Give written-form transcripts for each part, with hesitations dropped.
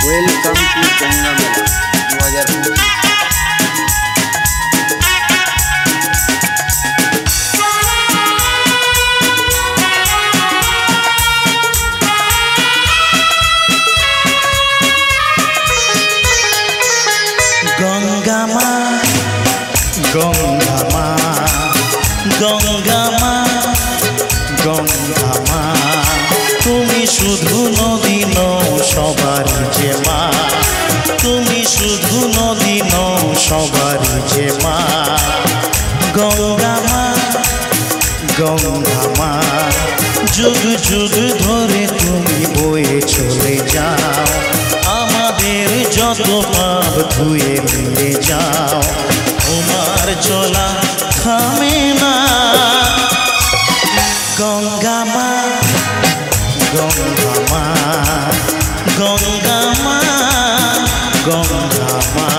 Welcome to Ganga মেলা 2025। গঙ্গা মা গঙ্গা মা গঙ্গা মা গঙ্গা মা, তুমি শুধু নদী নও সবারই যে মা, তুমি শুধু নদী নও সবারই যে মা। গঙ্গা মা গঙ্গা মা, যুগ যুগ ধরে তুমি বয়ে চলে যাও, আমাদের যত পাপ ধুয়ে নিয়ে যাও। তোমার চলা থামে না গঙ্গা মা গঙ্গা মা গঙ্গা মা গঙ্গা মা।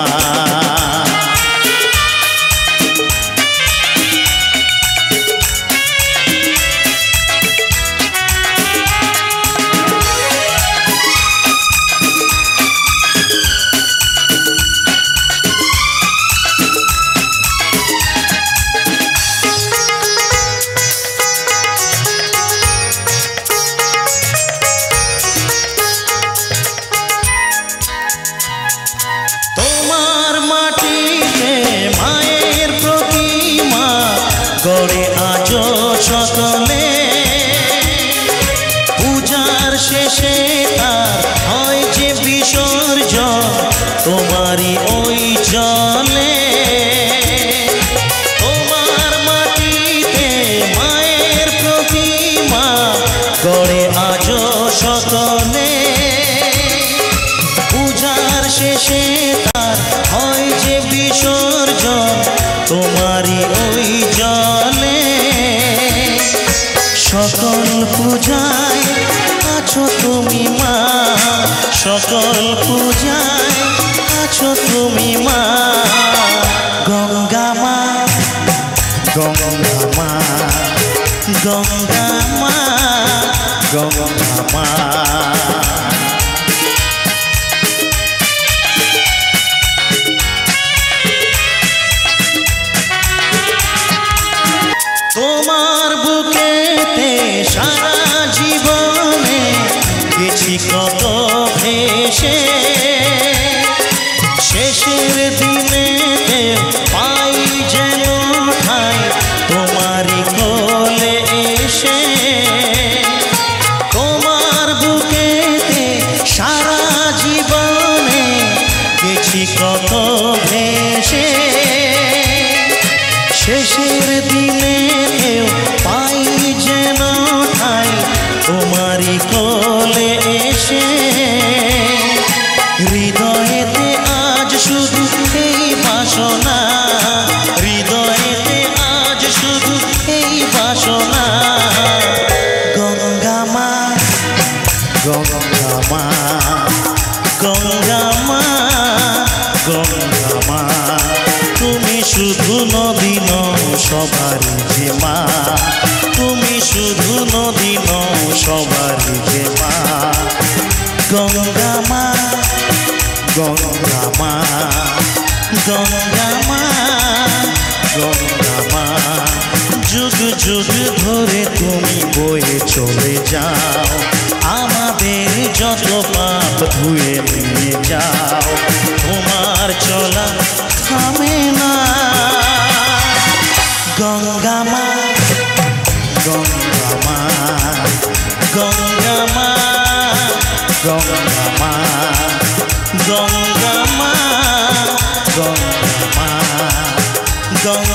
গড়ে আজো সকলে পূজার শেষে তার হয় যে বিসর্জন, তোমারই ওই জলে। তোমার মাটিতে মায়ের প্রতিমা গড়ে আজো সকলে, পূজার শেষে তার হয় যে বিসর্জন, তোমারই ওই জলে। সকল পূজায় আছো তুমি মা, সকল পূজায় আছো তুমি মা। গঙ্গা মা গঙ্গা মা গঙ্গা মা গঙ্গা মা। তোমার বুকেতে সারা জীবনে গেছি কত ভেসে, শেষের দিনে পাই যেন ঠাই তোমারই কোলে এসে। তোমার বুকেতে সারা জীবনে গেছি কত ভেসে, শেষের দিনে পাই যেন ঠাই তোমারই কোলে এসে। হৃদয়েতে আজ শুধু এই বাসনা, হৃদয়েতে আজ শুধু এই বাসনা। গঙ্গা মা গঙ্গা মা গঙ্গা মা গঙ্গা মা, তুমি শুধু নদী নও সবারই যে মা, তুমি শুধু নদী নও সবারই যে মা। গঙ্গা মা গঙ্গা মা গঙ্গা মা গঙ্গা মা, যুগ যুগ ধরে তুমি বয়ে চলে যাও, আমাদের যত পাপ ধুয়ে নিয়ে যাও। তোমার চলা থামে না গঙ্গা মা গঙ্গা মা গঙ্গা মা গঙ্গা মা গঙ্গা মা গঙ্গা মা গঙ্গা